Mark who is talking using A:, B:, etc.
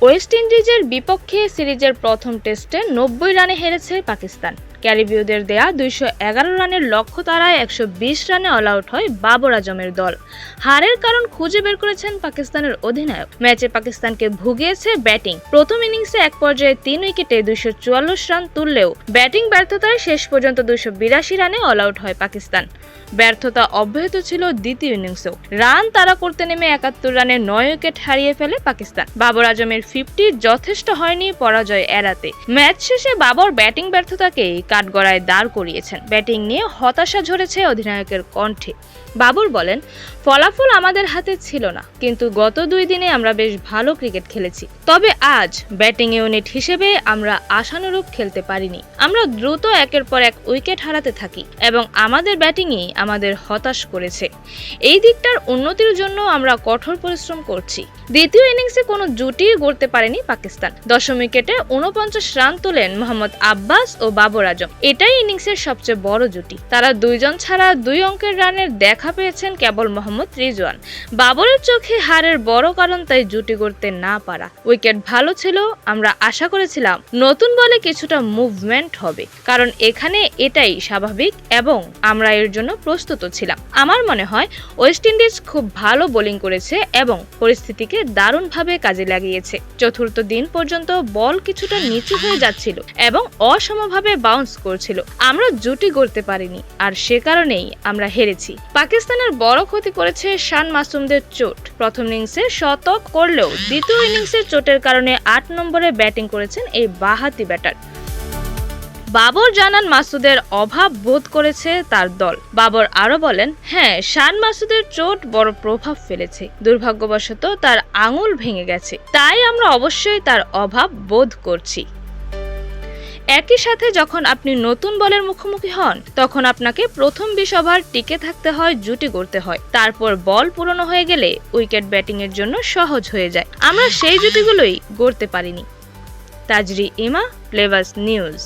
A: West ইন্ডিজের বিপক্ষে সিরিজের প্রথম টেস্টে ৯০ রানে হেরেছে পাকিস্তান। ক্যারিবীয়দের দেয়া ২১১ রানের লক্ষ্য তাড়ায় ১২০ রানে অল আউট হয় বাবর আজমের দল। হারের কারণ খুঁজে বের করেছেন পাকিস্তানের অধিনায়ক। ম্যাচে পাকিস্তানকে ভুগিয়েছে ব্যাটিং। প্রথম ইনিংসে এক পর্যায়ে ৩ উইকেটে ২৪৪ রান তুললেও ব্যাটিং ব্যর্থতায় শেষ পর্যন্ত ২৮২ রানে অল আউট হয় পাকিস্তান। ব্যর্থতা অব্যাহত ছিল দ্বিতীয় ইনিংসেও। রান তাড়া করতে নেমে ৭১ রানে ৯ উইকেট হারিয়ে ফেলে পাকিস্তান। বাবর আজমের 50 যথেষ্ট হয়নি পরাজয় এড়াতে। ম্যাচ শেষে বাবর ব্যাটিং ব্যর্থতাকেই কাঠগড়ায় দাঁড় করিয়েছেন। ব্যাটিং নিয়ে হতাশা ঝরেছে অধিনায়কের কণ্ঠে। বাবর বলেন, ফলাফল আমাদের হাতে ছিল না, কিন্তু গত ২ দিনে আমরা বেশ ভালো ক্রিকেট খেলেছি। তবে আজ ব্যাটিং ইউনিট হিসেবে আমরা আশানুরূপ খেলতে পারিনি। আমরা দ্রুত একের পর এক উইকেট হারাতে থাকি এবং আমাদের ব্যাটিংই আমাদের হতাশ করেছে। এই দিকটার উন্নতির জন্য আমরা কঠোর পরিশ্রম করছি। দ্বিতীয় ইনিংসে কোনো জুটি গড়তে পারেনি পাকিস্তান। দশম উইকেটে ৪৯ রান তোলেন মোহাম্মদ আব্বাস ও বাবর আজম। এটাই ইনিংসের সবচেয়ে বড় জুটি। তারা দুইজন ছাড়া ২ অঙ্কের রানের দেখা পেয়েছেন কেবল মোহাম্মদ রিজওয়ান। বাবরের চোখে হারের বড় কারণ তাই জুটি গড়তে না পারা। উইকেট ভালো ছিল, আমরা আশা করেছিলাম নতুন বলে কিছুটা মুভমেন্ট হবে, কারণ এখানে এটাই স্বাভাবিক এবং আমরা এর জন্য প্রস্তুত ছিলাম। আমার মনে হয় ওয়েস্ট ইন্ডিজ খুব ভালো বোলিং করেছে এবং পরিস্থিতিকে দারুণভাবে কাজে লাগিয়েছে। চতুর্থ দিন পর্যন্ত বল কিছুটা নিচু হয়ে যাচ্ছিল এবং অসমভাবে বাউন্স করছিল। আমরা জুটি গড়তে পারিনি, আর সে কারণেই আমরা হেরেছি। পাকিস্তানের বড় ক্ষতি করেছে শান মাসুমদের চোট। প্রথম ইনিংসে শতক করলেও দ্বিতীয় ইনিংসে চোটের কারণে ৮ নম্বরে ব্যাটিং করেছেন এই বাঁহাতি ব্যাটার। বাবর জানান মাসুদের অভাব বোধ করেছে তার দল। বাবর আরো বলেন, হ্যাঁ, শান মাসুদের চোট বড় প্রভাব ফেলেছে। দুর্ভাগ্যবশত তার আঙুল ভেঙে গেছে, তাই আমরা অবশ্যই তার অভাব বোধ করছি। একই সাথে যখন আপনি নতুন বলের মুখোমুখি হন, তখন আপনাকে প্রথম ২০ ওভার টিকে থাকতে হয়, জুটি গড়তে হয়। তারপর বল পুরনো হয়ে গেলে উইকেট ব্যাটিং এর জন্য সহজ হয়ে যায়। আমরা সেই জুটিগুলোই গড়তে পারিনি। তাজরি ইমা, ফ্লেভার্স নিউজ।